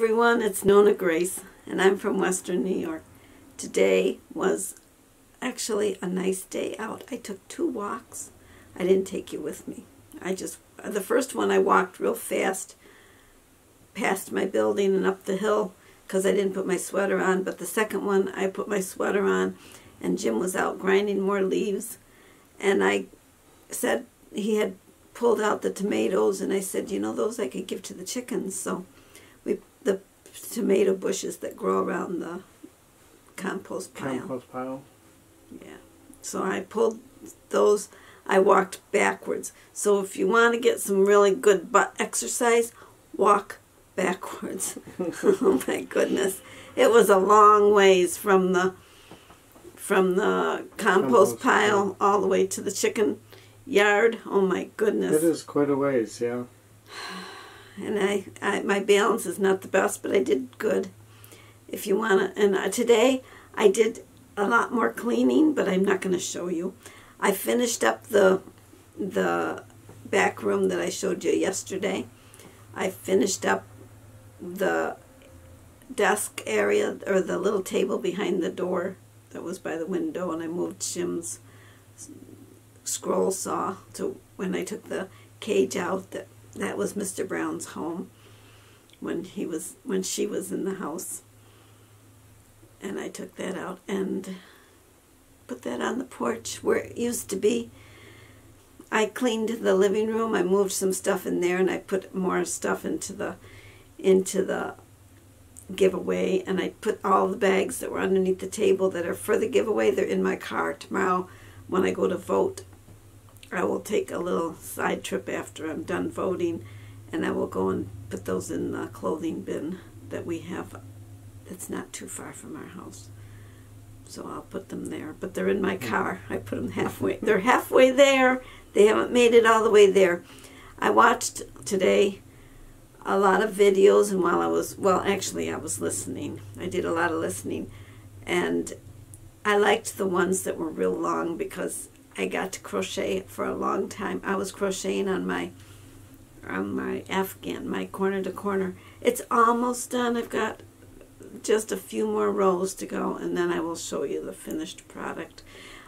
everyone, it's NonnaGrace, and I'm from Western New York. Today was actually a nice day out. I took 2 walks. I didn't take you with me. The first one I walked real fast past my building and up the hill because I didn't put my sweater on, but the second one I put my sweater on and Jim was out grinding more leaves, and I said he had pulled out the tomatoes, and I said, you know, those I could give to the chickens. So the tomato bushes that grow around the compost pile. Yeah. So I pulled those. I walked backwards. So if you want to get some really good butt exercise, walk backwards. Oh my goodness. It was a long ways from the compost pile all the way to the chicken yard. Oh my goodness. It is quite a ways, yeah. And my balance is not the best, but I did good. If you want to, and today I did a lot more cleaning, but I'm not going to show you. I finished up the back room that I showed you yesterday. I finished up the desk area, or the little table behind the door that was by the window, and I moved Jim's scroll saw to when I took the cage out. That was Mr. Brown's home when she was in the house, and I took that out and put that on the porch where it used to be. I cleaned the living room. I moved some stuff in there, and I put more stuff into the giveaway, and I put all the bags that were underneath the table that are for the giveaway. They're in my car. Tomorrow when I go to vote, I will take a little side trip after I'm done voting, and I will go and put those in the clothing bin that we have that's not too far from our house. So I'll put them there. But they're in my car. I put them halfway. They're halfway there. They haven't made it all the way there. I watched today a lot of videos, and while I was listening. I did a lot of listening, and I liked the ones that were real long because I got to crochet for a long time. I was crocheting on my afghan, my corner to corner. It's almost done. I've got just a few more rows to go, and then I will show you the finished product.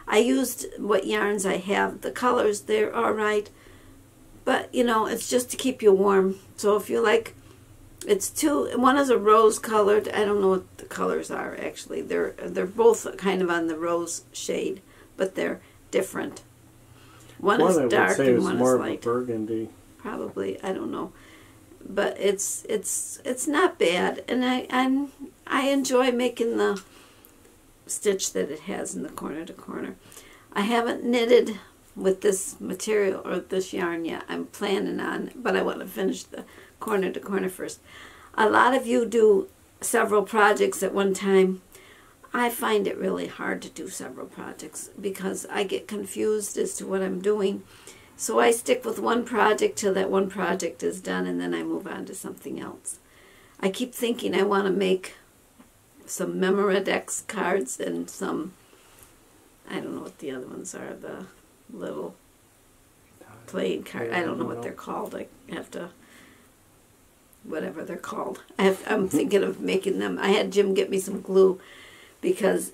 I used what yarns I have. The colors, they're all right, but you know, it's just to keep you warm. So if you like, one is a rose colored. I don't know what the colors are actually. They're both kind of on the rose shade, but they're different. One is dark and one is light. Burgundy. Probably, I don't know, but it's not bad, and I enjoy making the stitch that it has in the corner to corner. I haven't knitted with this material or this yarn yet. I'm planning on, but I want to finish the corner to corner first. A lot of you do several projects at one time. I find it really hard to do several projects because I get confused as to what I'm doing. So I stick with one project till that one project is done, and then I move on to something else. I keep thinking I want to make some Memoradex cards and some, I don't know what the other ones are, the little playing card. I don't know what they're called. I have to, whatever they're called. I'm thinking of making them. I had Jim get me some glue because,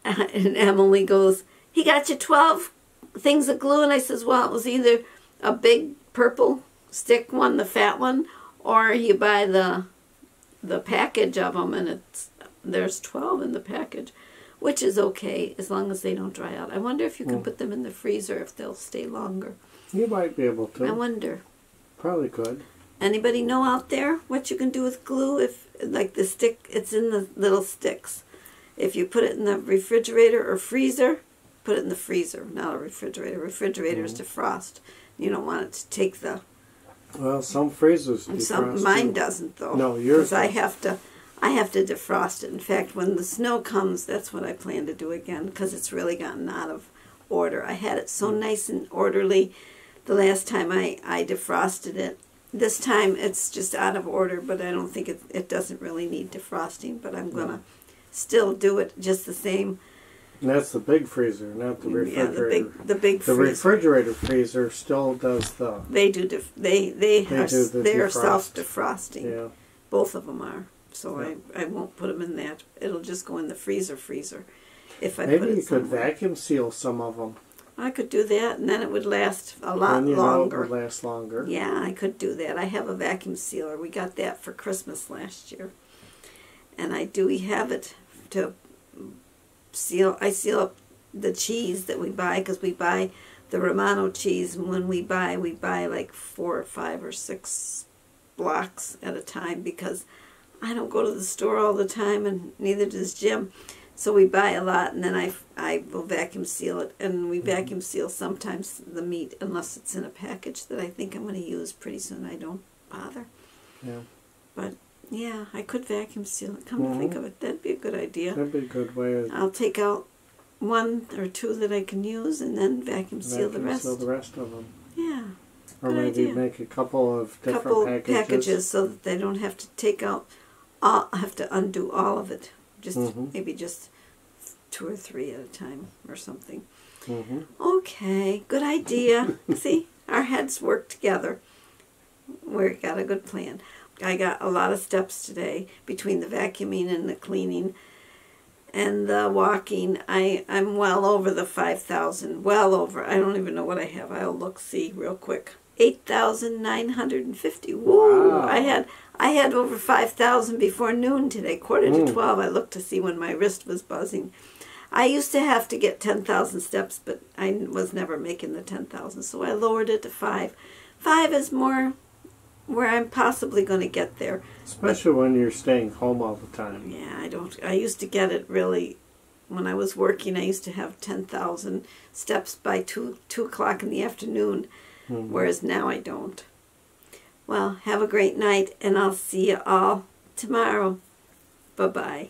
and Emily goes, he got you 12 things of glue, and I says, well, it was either a big purple stick one, the fat one, or you buy the package of them, and there's 12 in the package, which is okay as long as they don't dry out. I wonder if you can put them in the freezer, if they'll stay longer. You might be able to. I wonder. Probably could. Anybody know out there what you can do with glue? If, like the stick, it's in the little sticks. If you put it in the refrigerator or freezer, put it in the freezer, not a refrigerator. Refrigerator is defrost. You don't want it to take the... Well, some freezers defrost. Mine doesn't, though. No, yours doesn't. I have to defrost it. In fact, when the snow comes, that's what I plan to do again, because it's really gotten out of order. I had it so nice and orderly the last time I defrosted it. This time it's just out of order, but I don't think it doesn't really need defrosting, but I'm going to still do it just the same. And that's the big freezer, not the refrigerator. Yeah, the big freezer. The refrigerator freezer still does the... They are self-defrosting. Yeah. Both of them are. So I won't put them in that. It'll just go in the freezer if I Maybe put it you could somewhere. vacuum seal some of them. I could do that, and then it would last a lot And longer. It would last longer. Yeah, I could do that. I have a vacuum sealer. We got that for Christmas last year. And I do have it to seal. I seal up the cheese that we buy, because we buy the Romano cheese, and when we buy like 4 or 5 or 6 blocks at a time, because I don't go to the store all the time, and neither does Jim. So we buy a lot, and then I will vacuum seal it, and we vacuum seal sometimes the meat, unless it's in a package that I think I'm going to use pretty soon. I don't bother. Yeah. But yeah, I could vacuum seal it. Come to think of it, that'd be a good idea. That'd be a good way. I'll take out 1 or 2 that I can use, and then vacuum seal the rest. Seal the rest of them. Yeah. Or good maybe idea. Make a couple of different packages so that they don't have to take out. Have to undo all of it. Just maybe just 2 or 3 at a time or something. Okay, good idea. See, our heads work together. We got a good plan. I got a lot of steps today between the vacuuming and the cleaning and the walking. I'm well over the 5,000. Well over. I don't even know what I have. I'll look, see real quick. 8,950. Woo! Wow. I had over 5,000 before noon today, quarter to 12. I looked to see when my wrist was buzzing. I used to have to get 10,000 steps, but I was never making the 10,000, so I lowered it to 5. 5 is more where I'm possibly going to get there. Especially when you're staying home all the time. Yeah, I used to get it really, when I was working, I used to have 10,000 steps by 2 o'clock in the afternoon, whereas now I don't. Well, have a great night, and I'll see you all tomorrow. Bye-bye.